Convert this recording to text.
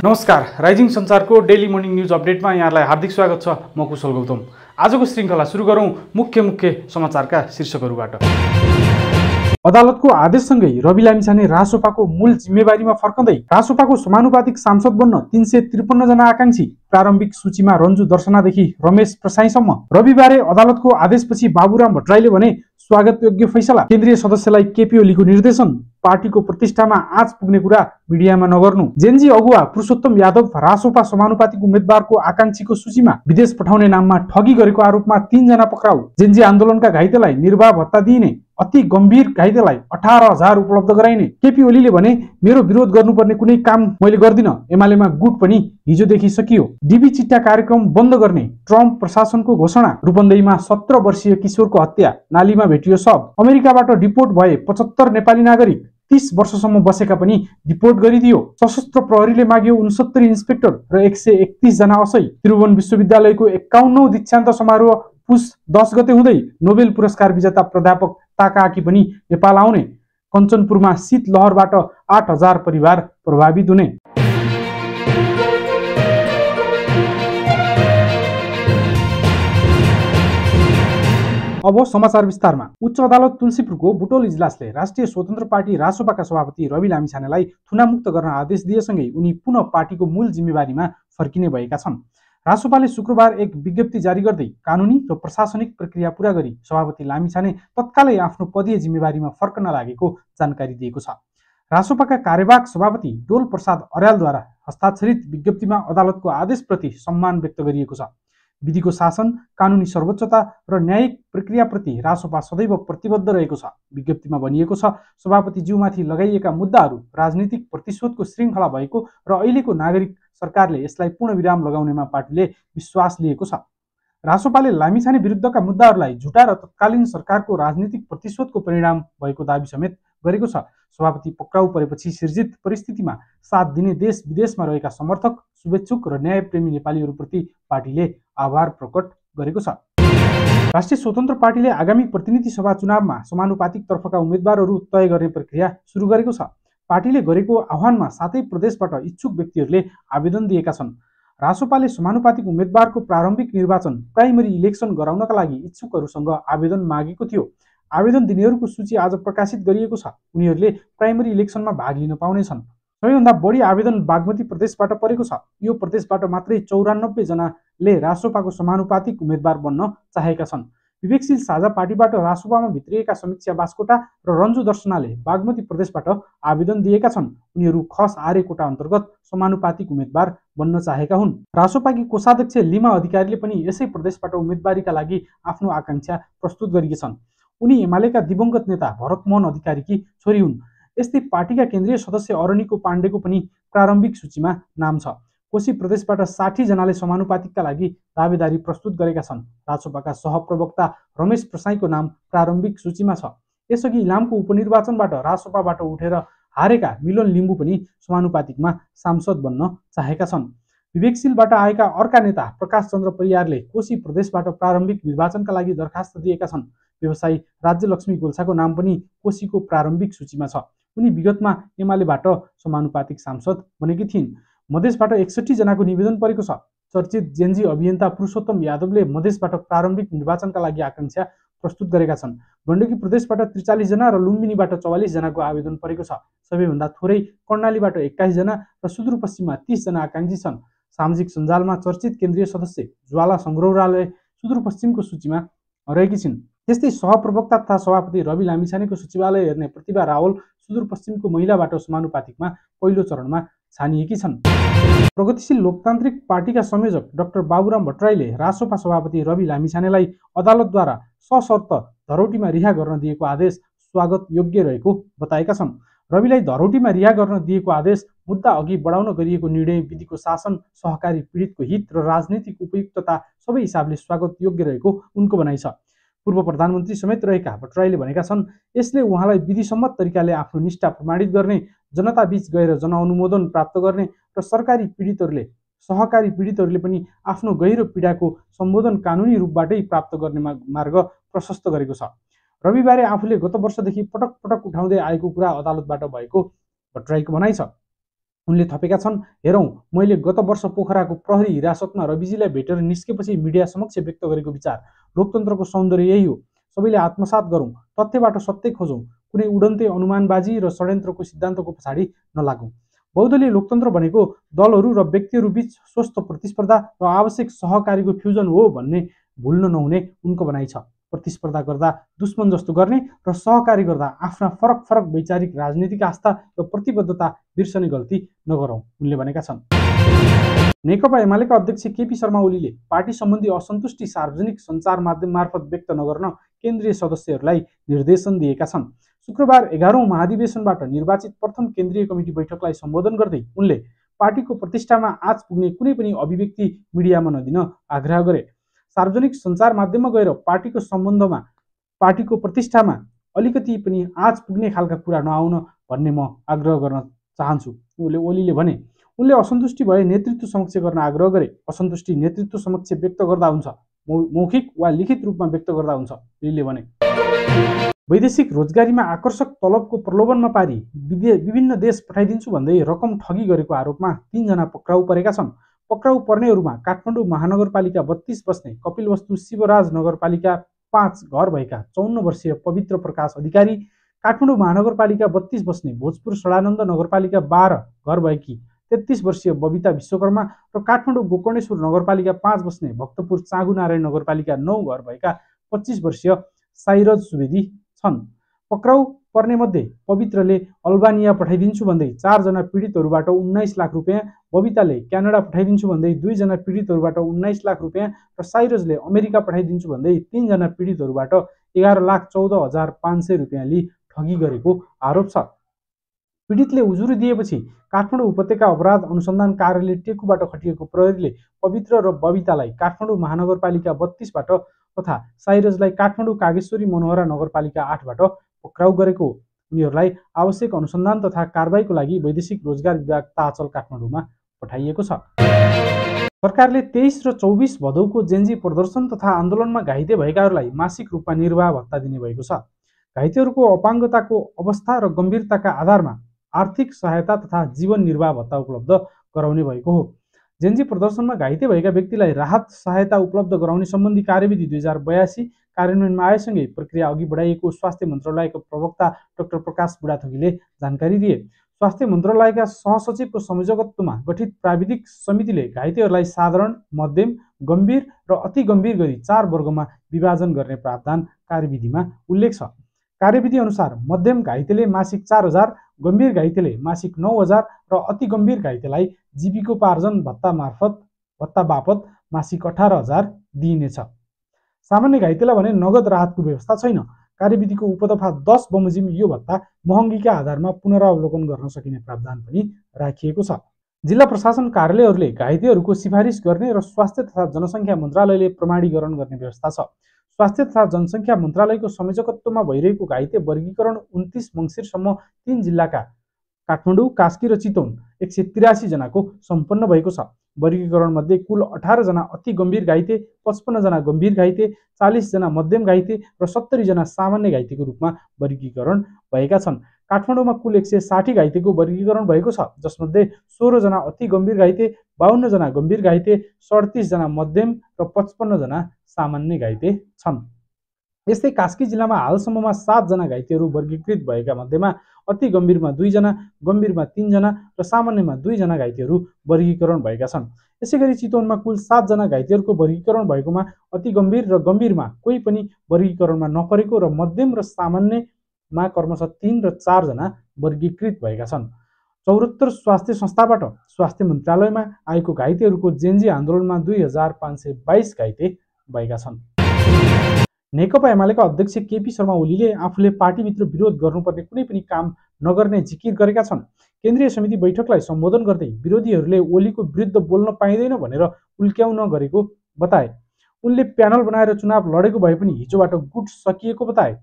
नमस्कार, rising संचारको daily morning news अपडेटमा यहाँलाई हार्दिक स्वागत छ। म कुशल गौतम। आजको श्रृङ्खला सुरु गरौँ मुख्य समाचारका शीर्षकहरूबाट। अदालतको आदेशसँगै रवि लामिछाने रासोपाको मूल जिम्मेवारीमा फर्कँदै रासोपाको समानुपातिक सांसद बन्न 353 जना आकांक्षी। प्रारम्भिक सूचीमा रन्जु दर्शनादेखि रमेश प्रसाईसम्म। रविबारे अदालतको आदेशपछि बाबुराम भट्टराईले भने स्वागत योग्य फैसला। केन्द्रीय सदस्यलाई केपी ओलीको निर्देशन। पार्टीको प्रतिष्ठामा आँच पुग्ने कुरा मिडियामा नगर्नु। जेन्जी अगुवा पुरुषोत्तम यादव रासोपा समानुपातिक उम्मेद्वारको आकांक्षीको सूचीमा। विदेश पठाउने नाममा ठगी गरेको आरोपमा 3 जना पक्राउ। जेन्जी आन्दोलनका घाइतेलाई निर्वाह भत्ता दिइने, अति गम्भीर घाइतेलाई 18,000 उपलब्ध गराइने। केपी ओलीले भने मेरो विरोध गर्नुपर्ने कुनै काम मैले गर्दिन। एमालेमा गुट पनि हिजोदेखि सकियो। डीबी चिट्टा कार्यक्रम बन्द गर्ने ट्रम्प प्रशासनको घोषणा। रूपन्देहीमा 17 वर्षीय किशोरको हत्या, नालीमा भेटियो शव। अमेरिकाबाट डिपोर्ट भए 75 नेपाली नागरिक। 30 वर्षसम्म बसेका पनि डिपोर्ट गरिदियो। सशस्त्र प्रहरीले माग्यो 69 इन्सपेक्टर र 131 जना असै। त्रिभुवन विश्वविद्यालयको 51औं दीक्षान्त समारोह पुस 10 गते हुँदै नोबेल पुरस्कार विजेता प्राध्यापक ताकाकी पनि नेपाल आउने। कञ्चनपुरमा शीत लहरबाट 8,000 परिवार प्रभावित हुने। अब समाचार विस्तारमा। उच्च अदालत तुलसीपुरको बुटोल इजलासले राष्ट्रिय स्वतन्त्र पार्टी रासोपाका सभापति रवि लामिछानेलाई थुनामुक्त गर्न आदेश दिएसँगै उनी पुनः पार्टीको मूल जिम्मेवारीमा फर्किने भएका छन्। रासोपाले शुक्रबार एक विज्ञप्ति जारी गर्दै कानुनी र प्रशासनिक प्रक्रिया पूरा गरी सभापति लामिछाने तत्कालै आफ्नो पदीय जिम्मेवारीमा फर्कन लागेको जानकारी दिएको छ। रासोपाका कार्यवाहक सभापति डोल प्रसाद अर्यालद्वारा हस्ताक्षरित विज्ञप्तिमा अदालतको आदेशप्रति सम्मान व्यक्त गरिएको छ। विधिको शासन, कानुनी सर्वोच्चता र न्यायिक प्रक्रियाप्रति रासोपा सदैव प्रतिबद्ध रहेको छ। विज्ञप्तिमा भनिएको छ, सभापतिज्यूमाथि लगाइएका मुद्दाहरू राजनीतिक प्रतिशोधको श्रृङ्खला भएको र अहिलेको नागरिक सरकारले यसलाई पूर्ण विराम लगाउनेमा पार्टीले विश्वास लिएको छ। रासोपाले लामिछाने विरुद्धका मुद्दाहरूलाई झुटा र तत्कालीन सरकारको राजनीतिक प्रतिशोधको परिणाम भएको दाबी समेत गरेको छ। सभापति पक्राउ परेपछि सिर्जित परिस्थितिमा साथ दिने देश विदेशमा रहेका समर्थक, शुभेच्छुक र न्यायप्रेमी नेपालीहरूप्रति पार्टीले आभार प्रकट गरेको छ। राष्ट्रिय स्वतन्त्र पार्टीले आगामी प्रतिनिधि सभा चुनावमा समानुपातिक तर्फका उम्मेद्वारहरू तय गर्ने प्रक्रिया सुरु गरेको छ। पार्टीले गरेको आह्वानमा 7 प्रदेशबाट इच्छुक व्यक्तिहरूले आवेदन दिएका छन्। रासोपाले समानुपातिक उम्मेद्वारको प्रारम्भिक निर्वाचन प्राइमरी इलेक्सन गराउनका लागि इच्छुकहरूसँग आवेदन मागेको थियो। आवेदन दिनेहरूको सूची आज प्रकाशित गरिएको छ। उनीहरूले प्राइमरी इलेक्सनमा भाग लिन पाउनेछन्। सबैभन्दा बढी आवेदन बागमती प्रदेशबाट परेको छ। यो प्रदेशबाट मात्रै 94 जनाले रासोपाको समानुपातिक उम्मेद्वार बन्न चाहेका छन्। विवेकशील साझा पार्टीबाट रासोपामा भित्रिएका समीक्षा बास्कोटा र रन्जु दर्शनाले बागमती प्रदेशबाट आवेदन दिएका छन्। उनीहरू खस आर्य कोटा अन्तर्गत समानुपातिक उम्मेद्वार बन्न चाहेका हुन्। रासोपाकी कोषाध्यक्ष लिमा अधिकारीले पनि यसै प्रदेशबाट उम्मेद्वारीका लागि आफ्नो आकांक्षा प्रस्तुत गरेकी छन्। उनी एमालेका दिवंगत नेता भरतमोहन अधिकारीकी छोरी हुन्। यस्तै पार्टीका केन्द्रीय सदस्य अरनिको पाण्डेको पनि प्रारम्भिक सूचीमा नाम छ। कोशी प्रदेशबाट 60 जनाले समानुपातिकका लागि दावेदारी प्रस्तुत गरेका छन्। रासोपाका सहप्रवक्ता रमेश प्रसाईको नाम प्रारम्भिक सूचीमा छ। यसअघि इलामको उपनिर्वाचनबाट रासोपाबाट उठेर हारेका मिलन लिम्बू पनि समानुपातिकमा सांसद बन्न चाहेका छन्। विवेकशीलबाट आएका अर्का नेता प्रकाश चन्द्र परियारले कोशी प्रदेशबाट प्रारम्भिक निर्वाचनका लागि दरखास्त दिएका छन्। व्यवसायी राज्यलक्ष्मी गोल्छाको नाम पनि कोशीको प्रारम्भिक सूचीमा छ। उनी विगतमा एमालेबाट समानुपातिक सांसद बनेकी थिइन्। मधेसबाट 61 जनाको निवेदन परेको छ। चर्चित जेन्जी अभियन्ता पुरुषोत्तम यादवले मधेसबाट प्रारम्भिक निर्वाचनका लागि आकांक्षा प्रस्तुत गरेका छन्। गण्डकी प्रदेशबाट 43 जना र लुम्बिनीबाट 44 जनाको आवेदन परेको छ। सबैभन्दा थोरै कर्णालीबाट 21 जना र सुदूरपश्चिममा 30 जना आकांक्षी छन्। सामाजिक सञ्जालमा चर्चित केन्द्रीय सदस्य ज्वाला सङ्ग्रौराले सुदूरपश्चिमको सूचीमा रहेकी छिन्। त्यस्तै सहप्रवक्ता तथा सभापति रवि लामिछानेको सचिवालय हेर्ने प्रतिभा रावल सुदूरपश्चिमको महिलाबाट समानुपातिकमा पहिलो चरणमा छानिएकी छन्। प्रगतिशील लोकतान्त्रिक पार्टीका संयोजक डाक्टर बाबुराम भट्टराईले रासोपा सभापति रवि लामिछानेलाई अदालतद्वारा सशर्त धरौटीमा रिहा गर्न दिएको आदेश स्वागत योग्य रहेको बताएका छन्। रविलाई धरौटीमा रिहा गर्न दिएको आदेश मुद्दा अघि बढाउन गरिएको निर्णय विधिको शासन, सहकारी पीडितको हित र राजनीतिक उपयुक्तता सबै हिसाबले स्वागत योग्य रहेको उनको भनाइ छ। पूर्व प्रधानमन्त्री समेत रहेका भट्टराईले भनेका छन्, यसले उहाँलाई विधिसम्मत तरिकाले आफ्नो निष्ठा प्रमाणित गर्ने, जनताबीच गएर जनअनुमोदन प्राप्त गर्ने र सरकारी पीडितहरूले, सहकारी पीडितहरूले पनि आफ्नो गहिरो पीडाको सम्बोधन कानुनी रूपबाटै प्राप्त गर्ने मार्ग प्रशस्त गरेको छ। रविबारे आफूले गत वर्षदेखि पटक पटक उठाउँदै आएको कुरा अदालतबाट भएको भट्टराईको भनाइ छ। उनले थपेका छन्, हेरौँ, मैले गत वर्ष पोखराको प्रहरी हिरासतमा रविजीलाई भेटेर निस्केपछि मिडिया समक्ष व्यक्त गरेको विचार, लोकतन्त्रको सौन्दर्य यही हो, सबैले आत्मसात गरौँ, तथ्यबाट सत्य खोजौँ, कुनै उडन्ते अनुमानबाजी र षड्यन्त्रको सिद्धान्तको पछाडि नलागौँ। बहुदलीय लोकतन्त्र भनेको दलहरू र व्यक्तिहरू बीच स्वस्थ प्रतिस्पर्धा र आवश्यक सहकारीको फ्युजन हो भन्ने भुल्न नहुने उनको भनाइ छ। प्रतिस्पर्धा गर्दा दुश्मन जस्तो गर्ने र सहकारी गर्दा आफ्ना फरक फरक वैचारिक राजनीतिक आस्था र प्रतिबद्धता बिर्सने गल्ती नगरौँ, उनले भनेका छन्। नेकपा एमालेका अध्यक्ष केपी शर्मा ओलीले पार्टी सम्बन्धी असन्तुष्टि सार्वजनिक सञ्चार माध्यम मार्फत व्यक्त नगर्न केन्द्रीय सदस्यहरूलाई निर्देशन दिएका छन्। शुक्रबार 11औं महाधिवेशनबाट निर्वाचित प्रथम केन्द्रीय कमिटी बैठकलाई सम्बोधन गर्दै उनले पार्टीको प्रतिष्ठामा आँच पुग्ने कुनै पनि अभिव्यक्ति मिडियामा नदिन आग्रह गरे। सार्वजनिक सञ्चार माध्यममा गएर पार्टीको सम्बन्धमा, पार्टीको प्रतिष्ठामा अलिकति पनि आँच पुग्ने खालका कुरा नआउन भन्ने म आग्रह गर्न चाहन्छु, ओलीले भने। उनले असन्तुष्टि भए नेतृत्व समक्ष गर्न आग्रह गरे। असन्तुष्टि नेतृत्व समक्ष व्यक्त गर्दा हुन्छ, मौखिक वा लिखित रूपमा व्यक्त गर्दा हुन्छ, ओलीले भने। वैदेशिक रोजगारीमा आकर्षक तलबको प्रलोभनमा पारी विभिन्न देश पठाइदिन्छु भन्दै रकम ठगी गरेको आरोपमा 3 जना पक्राउ परेका छन्। पक्राउ पर्नेहरूमा काठमाडौँ महानगरपालिका 32 बस्ने कपिलवस्तु शिवराज नगरपालिका 5 घर भएका 54 वर्षीय पवित्र प्रकाश अधिकारी, काठमाडौँ महानगरपालिका 32 बस्ने भोजपुर सडानन्द नगरपालिका 12 घर भएकी 33 वर्षीय बबिता विश्वकर्मा र काठमाडौँ गोकर्णेश्वर नगरपालिका 5 बस्ने भक्तपुर चाँगुनारायण नगरपालिका 9 घर भएका 25 वर्षीय साइरज सुवेदी छन्। पक्राउ पर्ने मध्ये पवित्रले अल्बानिया पठाइदिन्छु भन्दै 4 जना पीडितहरूबाट 19 लाख रुपियाँ, बबिताले क्यानाडा पठाइदिन्छु भन्दै 2 जना पीडितहरूबाट 19 लाख रुपियाँ र साइरजले अमेरिका पठाइदिन्छु भन्दै 3 जना पीडितहरूबाट 11,14,500 रुपियाँ लिई ठगी गरेको आरोप छ। पीडितले उजुरी दिएपछि काठमाडौँ उपत्यका अपराध अनुसन्धान कार्यालय टेकुबाट खटिएको प्रहरीले पवित्र र बबितालाई काठमाडौँ महानगरपालिका 32 बाट तथा साइरजलाई काठमाडौँ कागेश्वरी मनोहरा नगरपालिका 8 बाट पक्राउ गरेको। उनीहरूलाई आवश्यक अनुसन्धान तथा कारबाहीको लागि वैदेशिक रोजगार विभाग ताचल काठमाडौँमा पठाइएको छ। सरकारले 23 र 24 भदौको जेन्जी प्रदर्शन तथा आन्दोलनमा घाइते भएकाहरूलाई मासिक रूपमा निर्वाह भत्ता दिने भएको छ। घाइतेहरूको अपाङ्गताको अवस्था र गम्भीरताका आधारमा आर्थिक सहायता तथा जीवन निर्वाह भत्ता उपलब्ध गराउने भएको हो। जेन्जी प्रदर्शनमा घाइते भएका व्यक्तिलाई राहत सहायता उपलब्ध गराउने सम्बन्धी कार्यविधि 2082 कार्यान्वयनमा आएसँगै प्रक्रिया अघि बढाइएको स्वास्थ्य मन्त्रालयका प्रवक्ता डाक्टर प्रकाश बुढाथोकीले जानकारी दिए। स्वास्थ्य मन्त्रालयका सहसचिवको संयोजकत्वमा गठित प्राविधिक समितिले घाइतेहरूलाई साधारण, मध्यम, गम्भीर र अति गम्भीर गरी 4 वर्गमा विभाजन गर्ने प्रावधान कार्यविधिमा उल्लेख छ। कार्यविधि अनुसार मध्यम घाइतेले मासिक 4,000, गम्भीर घाइतेले मासिक 9,000 र अति गम्भीर घाइतेलाई जीविकोपार्जन भत्ता बापत मासिक 18,000 दिइनेछ। सामान्य घाइतेलाई भने नगद राहतको व्यवस्था छैन। कार्यविधिको उपदफा 10 बमोजिम यो भत्ता महँगीका आधारमा पुनरावलोकन गर्न सकिने प्रावधान पनि राखिएको छ। जिल्ला प्रशासन कार्यालयहरूले घाइतेहरूको सिफारिस गर्ने र स्वास्थ्य तथा जनसङ्ख्या मन्त्रालयले प्रमाणीकरण गर्ने व्यवस्था छ। स्वास्थ्य तथा जनसङ्ख्या मन्त्रालयको संयोजकत्वमा भइरहेको घाइते वर्गीकरण 29 मङ्सिरसम्म 3 जिल्लाका काठमाडौँ, कास्की र चितवन 183 जनाको सम्पन्न भएको छ। वर्गीकरणमध्ये कुल 18 जना अति गम्भीर घाइते, 55 जना गम्भीर घाइते, 40 जना मध्यम घाइते र 70 जना सामान्य घाइतेको रूपमा वर्गीकरण भएका छन्। काठमाडौँमा कुल 160 घाइतेको वर्गीकरण भएको छ, जसमध्ये 16 जना अति गम्भीर घाइते, 52 जना गम्भीर घाइते, 37 जना मध्यम र 55 जना सामान्य घाइते छन्। यस्तै कास्की जिल्लामा हालसम्ममा 7 जना घाइतेहरू वर्गीकृत भएका मध्येमा अति गम्भीरमा 2 जना, गम्भीरमा 3 जना र सामान्यमा 2 जना घाइतेहरू वर्गीकरण भएका छन्। यसैगरी चितवनमा कुल 7 जना घाइतेहरूको वर्गीकरण भएकोमा अति गम्भीर र गम्भीरमा कोही पनि वर्गीकरणमा नपरेको र मध्यम र सामान्यमा क्रमशः 3 र 4 जना वर्गीकृत भएका छन्। 74 स्वास्थ्य संस्थाबाट स्वास्थ्य मन्त्रालयमा आएको घाइतेहरूको जेन्जी आन्दोलनमा 2522 घाइते भएका छन्। नेकपा एमालेका अध्यक्ष केपी शर्मा ओलीले आफूले पार्टीभित्र विरोध गर्नुपर्ने कुनै पनि काम नगर्ने जिकिर गरेका छन्। केन्द्रीय समिति बैठकलाई सम्बोधन गर्दै विरोधीहरूले ओलीको विरुद्ध बोल्न पाइँदैन भनेर उल्क्याउन गरेको बताए। उनले प्यानल बनाएर चुनाव लडेको भए पनि हिजोबाट गुट सकिएको बताए।